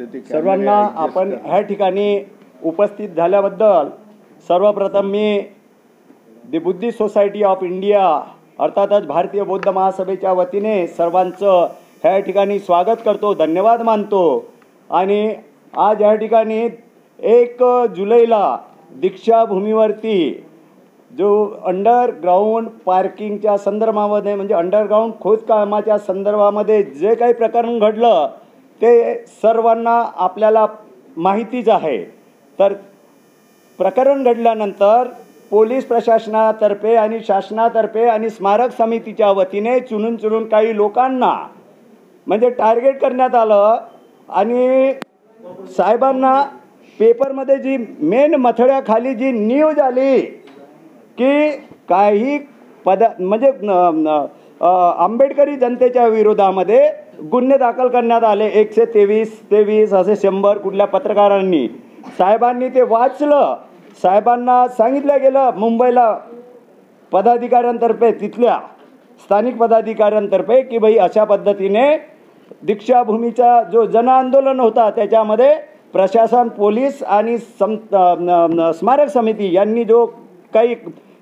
सर्वांना आपण ह्या ठिकाणी उपस्थित झाल्याबद्दल सर्वप्रथम मी the Buddhist society of India अर्थातच भारतीय बौद्ध महासभेच्या वतीने सर्वांचं ह्या ठिकाणी स्वागत करतो, धन्यवाद मानतो। आणि आज या ठिकाणी 1 जुलैला दीक्षाभूमीवरती जो अंडरग्राऊंड पार्किंगच्या संदर्भामध्ये म्हणजे अंडरग्राऊंड खोदकामाच्या संदर्भामध्ये जे काही प्रकरण घडलं ते सर्वांना आपल्याला माहितीच आहे। तर प्रकरण घडल्यानंतर पोलीस प्रशासनातर्फे आणि शासनातर्फे आणि स्मारक समितीच्या वतीने चुनून काही लोकांना म्हणजे टार्गेट करण्यात आलं आणि साहेबांना पेपरमध्ये जी मेन मथळ्याखाली जी न्यूज आली की काही म्हणजे आंबेडकरी जनतेच्या विरोधामध्ये गुन्हे दाखल करण्यात आले 123 असे 100 कुठल्या पत्रकारांनी। साहेबांनी ते वाचलं, साहेबांना सांगितलं गेलं मुंबईला पदाधिकाऱ्यांतर्फे तिथल्या स्थानिक पदाधिकाऱ्यांतर्फे की भाई अशा पद्धतीने दीक्षाभूमीचा जो जनआंदोलन होता त्याच्यामध्ये प्रशासन, पोलीस आणि स्मारक समिती यांनी जो काही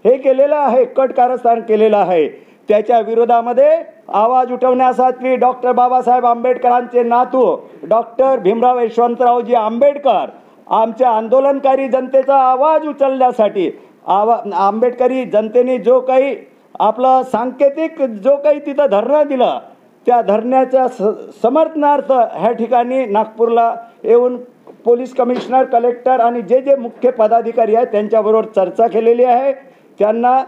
हे केलेलं आहे, कट कारस्थान केलेलं आहे, त्याच्या विरोधामध्ये आवाज उठवण्यासाठी डॉक्टर बाबासाहेब आंबेडकरांचे नातू डॉक्टर भीमराव यशवंतरावजी आंबेडकर आमच्या आंदोलनकारी जनतेचा आवाज उचलण्यासाठी आंबेडकरी जनतेने जो काही आपलं सांकेतिक जो काही तिथं धरणं दिलं त्या धरण्याच्या समर्थनार्थ ह्या ठिकाणी नागपूरला येऊन पोलीस कमिशनर, कलेक्टर आणि जे मुख्य पदाधिकारी आहेत त्यांच्याबरोबर चर्चा केलेली आहे। त्यांना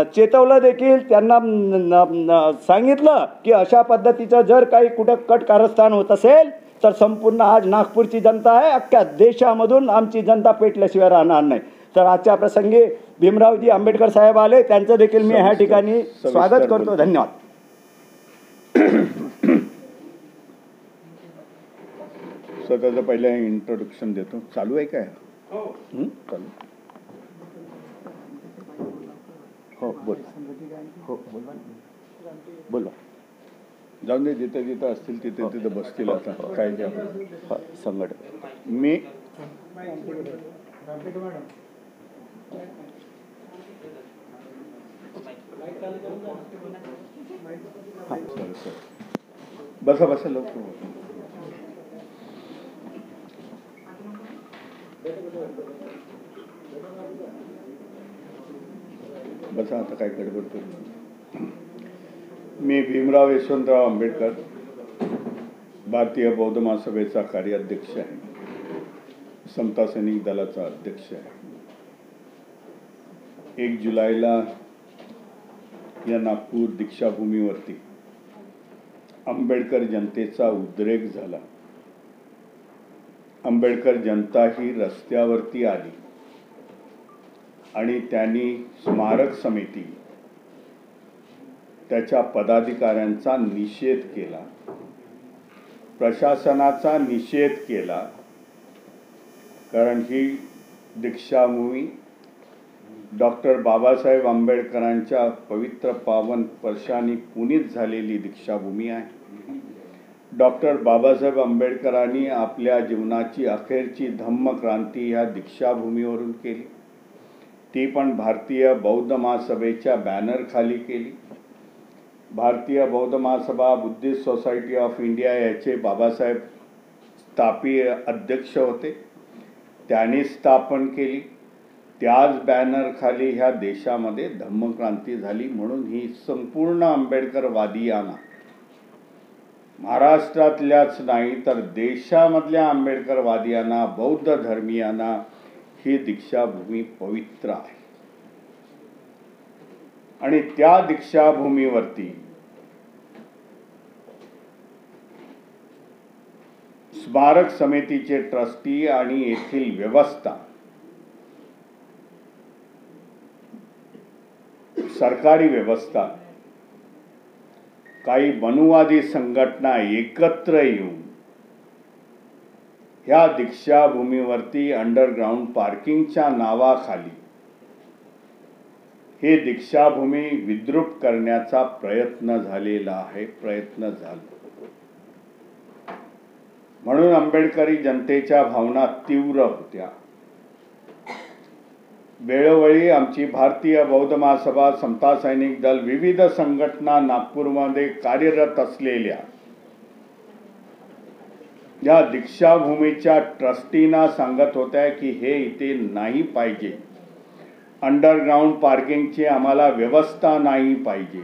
चेतवलं देखील, त्यांना सांगितलं की अशा पद्धतीचं जर काही कुठं कट कारस्थान होत असेल तर संपूर्ण आज नागपूरची जनता आहे, अख्ख्या देशामधून आमची जनता पेटल्याशिवाय राहणार नाही। तर आजच्या प्रसंगी भीमरावजी आंबेडकर साहेब आले, त्यांचं देखील मी ह्या ठिकाणी स्वागत करतो। धन्यवाद। स्वतःचं पहिलं इंट्रोडक्शन देतो। चालू आहे काय? चालू। हो बोल। हो बोला। जाऊन दे, जिथं जिथं असतील तिथे बसतील आता काय घ्या संघटन मी बसा लवकर बसा, आता काय गडबड करू। मी भीमराव यशवंतराव आंबेडकर, भारतीय बौद्ध महासभेचा कार्याध्यक्ष आहे, समता सैनिक दलाचा अध्यक्ष आहे। 1 जुलैला या नागपूर दीक्षाभूमीवरती आंबेडकर जनतेचा उद्रेक झाला। आंबेडकर जनता ही रस्त्यावरती आली आणि त्यांनी स्मारक समिती त्याच्या पदाधिकाऱ्यांचा निषेध केला, प्रशासनाचा निषेध केला, कारण ही दीक्षाभूमी डॉक्टर बाबासाहेब आंबेडकरांच्या पवित्र पावन स्पर्शाने पुनीत झालेली दीक्षाभूमी आहे। डॉक्टर बाबासाहेब आंबेडकरांनी आपल्या जीवनाची अखेरची धम्मक्रांती ह्या दीक्षाभूमीवरून केली, ती पण भारतीय बौद्ध महासभेच्या बॅनरखाली केली। भारतीय बौद्ध महासभा बुद्धिस्ट सोसायटी ऑफ इंडिया याचे बाबासाहेब स्थापीय अध्यक्ष होते, त्यांनी स्थापन केली। त्याच बॅनरखाली ह्या देशामध्ये धम्मक्रांती झाली। म्हणून ही संपूर्ण आंबेडकरवादियांना, महाराष्ट्रातल्याच नाही तर देशामधल्या आंबेडकरवादियांना, बौद्ध धर्मीयांना ही दीक्षाभूमी पवित्र आहे। आणि त्या दीक्षाभूमीवरती स्मारक समितीचे ट्रस्टी आणि येथील व्यवस्था, सरकारी व्यवस्था, काही मनुवादी संघटना एकत्र येऊन ह्या दीक्षाभूमीवरती अंडरग्राऊंड पार्किंगच्या नावाखाली हे दीक्षाभूमी विद्रूप करण्याचा प्रयत्न झालेला आहे, प्रयत्न झाला। म्हणून आंबेडकरी जनतेच्या भावना तीव्र होत्या. वेळोवेळी आमची भारतीय बौद्ध महासभा, समता सैनिक दल, विविध संघटना नागपूरमध्ये कार्यरत असलेल्या या दीक्षाभूमीच्या ट्रस्टींना सांगत होत्या की हे इथे नाही पाहिजे, अंडरग्राउंड पार्किंगची आम्हाला व्यवस्था नाही पाहिजे,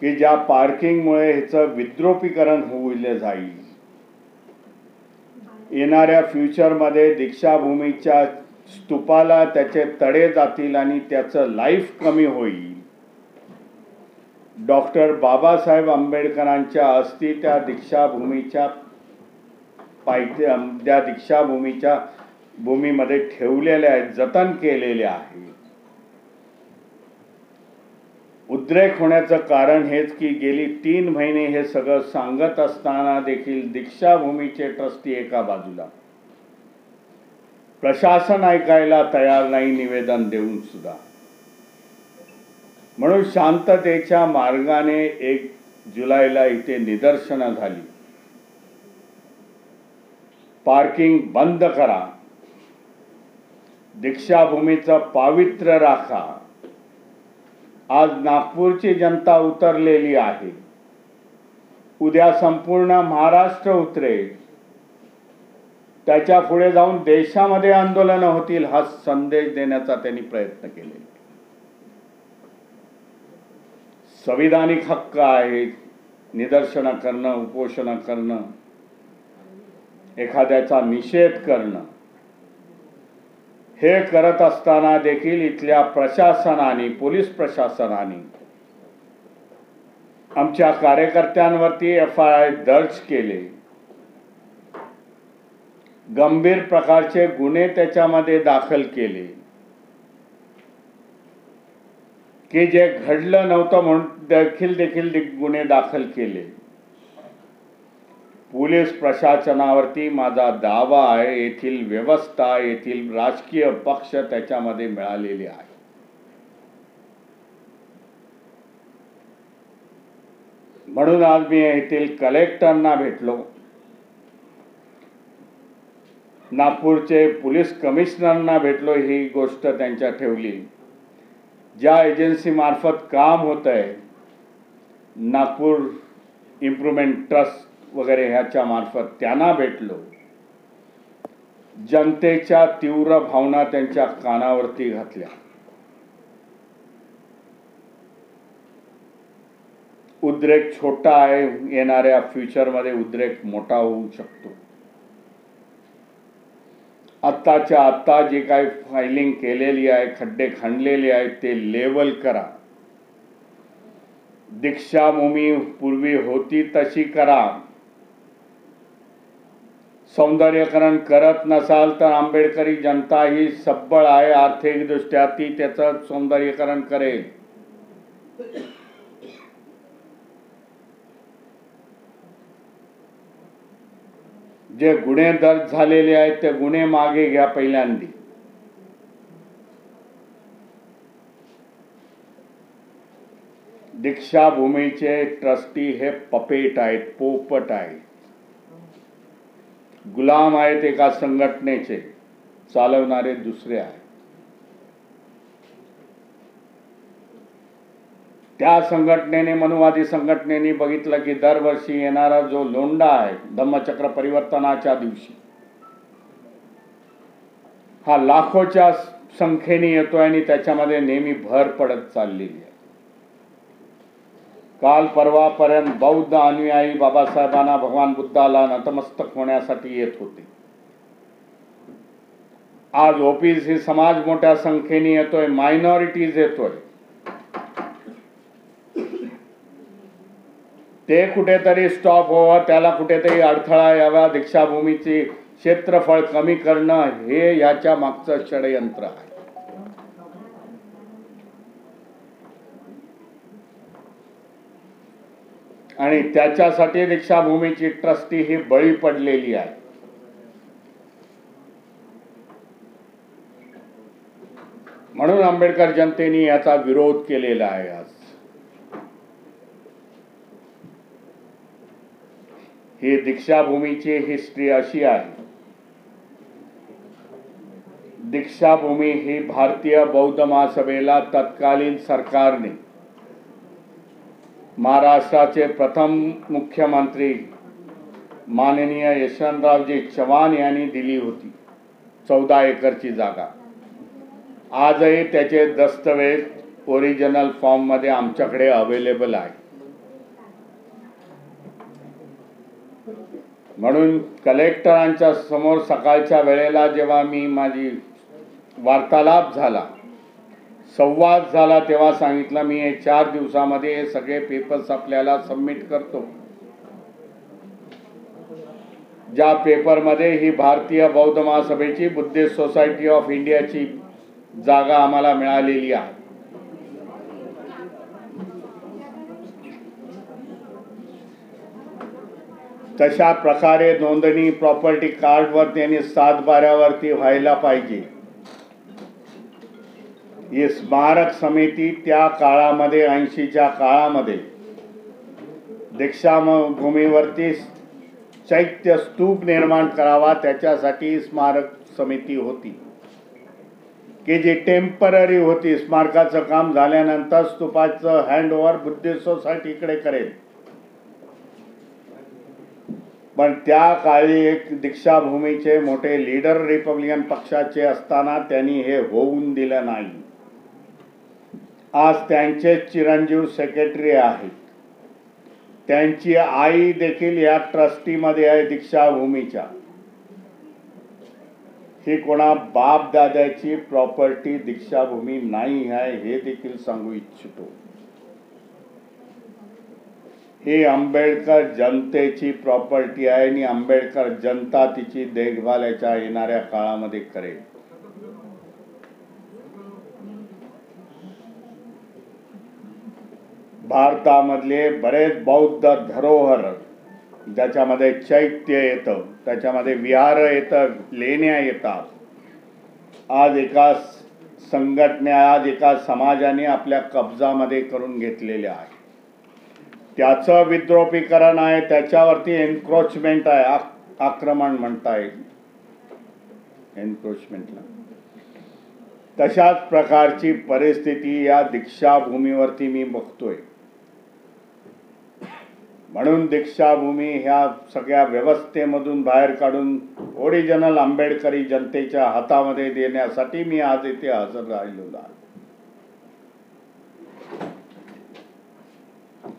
की ज्या पार्किंगमुळे ह्याचं विद्रुपीकरण होईल जाईल. येणाऱ्या फ्युचरमध्ये दीक्षाभूमीच्या स्तूपाला त्याचे तडे जातील आणि त्याचं लाईफ कमी होईल. डॉक्टर बाबासाहेब आंबेडकरांच्या अस्थी त्या दीक्षाभूमीच्या भूमीमध्ये ठेवलेल्या आहेत, जतन केलेल्या आहेत. उद्रेक होण्याचं कारण हेच की गेली 3 महिने हे सगळं सांगत असताना देखील दीक्षाभूमीचे ट्रस्टी एका बाजूला, प्रशासन ऐकायला तयार नाही निवेदन देऊन सुद्धा. म्हणून शांततेच्या मार्गाने 1 जुलैला इथे निदर्शनं झाली. पार्किंग बंद करा, दीक्षाभूमीचं पावित्र्य राखा. आज नागपूरची जनता उतरलेली आहे, उद्या संपूर्ण महाराष्ट्र उतरेल, त्याच्या पुढे जाऊन देशामध्ये आंदोलन होतील, हा संदेश देण्याचा त्यांनी प्रयत्न केले. संविधानिक हक्क आहे निदर्शनं करणं, उपोषण करणं, एखाद्याचा निषेध करणं. हे करत असताना देखील इथल्या प्रशासनाने, पोलीस प्रशासनाने आमच्या कार्यकर्त्यांवरती FIR दर्ज केले. गंभीर प्रकारचे गुन्हे त्याच्यामध्ये दाखल केले, की जे घडलं नव्हतं म्हणून देखील गुन्हे दाखल केले. पोलीस प्रशासनावरती माझा दावा आहे, येथील व्यवस्था, येथील राजकीय पक्ष त्याच्यामध्ये मिळालेले आहे. म्हणून आज मी येथील कलेक्टरना भेटलो, नागपूरचे पोलीस कमिशनरना भेटलो. ही गोष्ट त्यांच्या ठेवली. ज्या एजन्सी मार्फत काम होत आहे, नागपूर इम्प्रूव्हमेंट ट्रस्ट वगैरे ह्याच्या मार्फत त्यांना भेटलो. जनतेच्या तीव्र भावना त्यांच्या कानावरती घातल्या. उद्रेक छोटा आहे, येणाऱ्या फ्युचरमध्ये उद्रेक मोठा होऊ शकतो. आत्ताच्या आत्ता जी काही फायलिंग केलेली आहे, खड्डे खणलेले आहेत, ते लेवल करा. दीक्षाभूमी पूर्वी होती तशी करा. सौंदर्यीकरण करत नसाल तर आंबेडकरी जनता ही सबळ आहे आर्थिकदृष्ट्या, ती त्याचं सौंदर्यीकरण करेल. जे गुन्हे दर्ज झालेले आहेत ते गुन्हे मागे घ्या पहिल्यांदी. दीक्षाभूमीचे ट्रस्टी हे पपेट आहेत, पोपट आहेत, गुलाम आहेत एका संघटनेचे, चालवणारे दुसरे आहेत. त्या संघटनेने, मनुवादी संघटनेने बघितलं की दरवर्षी येणारा जो लोंढा आहे धम्मचक्र परिवर्तनाच्या दिवशी, हा लाखोच्या संख्येने येतोय आणि त्याच्यामध्ये नेहमी भर पडत चाललेली आहे. काल परवापर्यंत बौद्ध अनुयायी बाबासाहेबांना, भगवान बुद्धाला नतमस्तक होण्यासाठी येत होते. आज ओबीसी समाज मोठ्या संख्येने येतोय, मायनॉरिटीज येतोय. ते कुठेतरी स्टॉप व्हावं, त्याला कुठेतरी अडथळा यावा, दीक्षाभूमीचे क्षेत्रफळ कमी करणं हे याच्या मागचं षडयंत्र आहे. आणि त्याच्यासाठी दीक्षाभूमीची ट्रस्टी ही बळी पडलेली आहे. म्हणून आंबेडकर जनतेने याचा विरोध केलेला आहे. आज ही दीक्षाभूमीची हिस्ट्री अशी आहे. दीक्षाभूमी ही भारतीय बौद्ध महासभेला तत्कालीन सरकारने महाराष्ट्राचे प्रथम मुख्यमंत्री माननीय यशवंतरावजी चव्हाण यांनी दिली होती. 14 एकरची जागा. आजही त्याचे दस्तऐवज ओरिजिनल फॉर्म मध्ये आमच्याकडे अवेलेबल आहे. म्हणून कलेक्टरांच्या समोर सकाळच्या वेळेला जेव्हा मी माझी वार्तालाप झाला, संवाद झाला, तेव्हा सांगितलं मी हे 4 दिवसामध्ये हे सगळे पेपर्स आपल्याला सबमिट करतो. ज्या पेपरमध्ये ही भारतीय बौद्ध महासभेची बुद्धिस्ट सोसायटी ऑफ इंडियाची जागा आम्हाला मिळालेली आहे. तशा प्रकारे नोंदणी प्रॉपर्टी कार्डवर त्यांनी 7/12 व्हायला पाहिजे. ही स्मारक समिती त्या काळामध्ये 80च्या काळामध्ये दीक्षाभूमीवरती चैत्य स्तूप निर्माण करावा त्याच्यासाठी स्मारक समिती होती की जी टेम्पररी होती. स्मारकाचं काम झाल्यानंतर स्तूपाचं हँडओव्हर बुद्धिस्ट सोसायटीकडे करेल. पण त्या काळी एक दीक्षाभूमीचे मोठे लीडर रिपब्लिकन पक्षाचे असताना त्यांनी हे होऊन दिलं नाही. आज त्यांचे चिरंजीव सेक्रेटरी आहेत. त्यांची आई देखील या ट्रस्टीमध्ये आहे दीक्षाभूमीच्या. ही कोणा बाप दादाची प्रॉपर्टी दीक्षाभूमी नाही आहे हे देखील सांगू इच्छितो. ही आंबेडकर जनतेची प्रॉपर्टी आहे आणि आंबेडकर जनता तिची देखभाल याच्या येणाऱ्या काळामध्ये करेल. भारतामधले बरेच बौद्ध धरोहर ज्याच्यामध्ये चैत्य येतं, त्याच्यामध्ये विहार येतं, लेण्या येतात. आज एका संघटना, एका समाजाने आपल्या कब्जामध्ये करून घेतलेल्या आहे. त्याचं विद्रोपीकरण आहे, त्याच्यावरती एन्क्रोचमेंट आहे, आक्रमण म्हणता येईल एन्क्रोचमेंटला. तशाच प्रकारची परिस्थिती या दीक्षाभूमीवरती मी बघतोय. म्हणून दीक्षाभूमी ह्या सगळ्या व्यवस्थेमधून बाहेर काढून ओरिजिनल आंबेडकरी जनतेच्या हातामध्ये देण्यासाठी मी आज इथे हजर राहिलेलो आहे.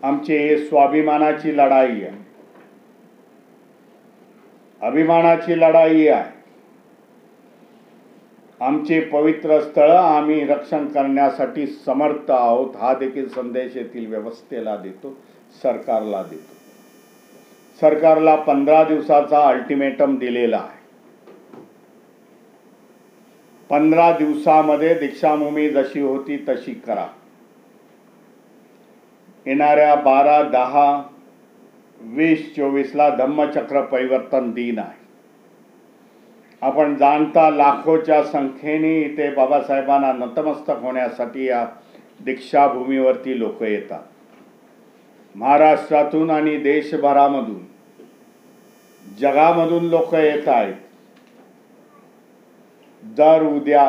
आमची स्वाभिमानाची लढाई आहे, अभिमानाची लढाई आहे. आमची पवित्र स्थळं आम्ही रक्षण करण्यासाठी समर्थ आहोत हा देखील संदेश येथील व्यवस्थेला देतो, सरकारला देतो. सरकारला 15 दिवसाचा अल्टिमेटम दिलेला आहे. 15 दिवसामध्ये दीक्षाभूमी जशी होती तशी करा. येणाऱ्या 12, 10, 20, 24ला धम्मचक्र परिवर्तन दिन आहे. आपण जाणता लाखोच्या संख्येने इथे बाबासाहेबांना नतमस्तक होण्यासाठी या दीक्षाभूमीवरती लोक येतात. महाराष्ट्रातून आणि देशभरामधून, जगामधून लोक येत आहेत. दर उद्या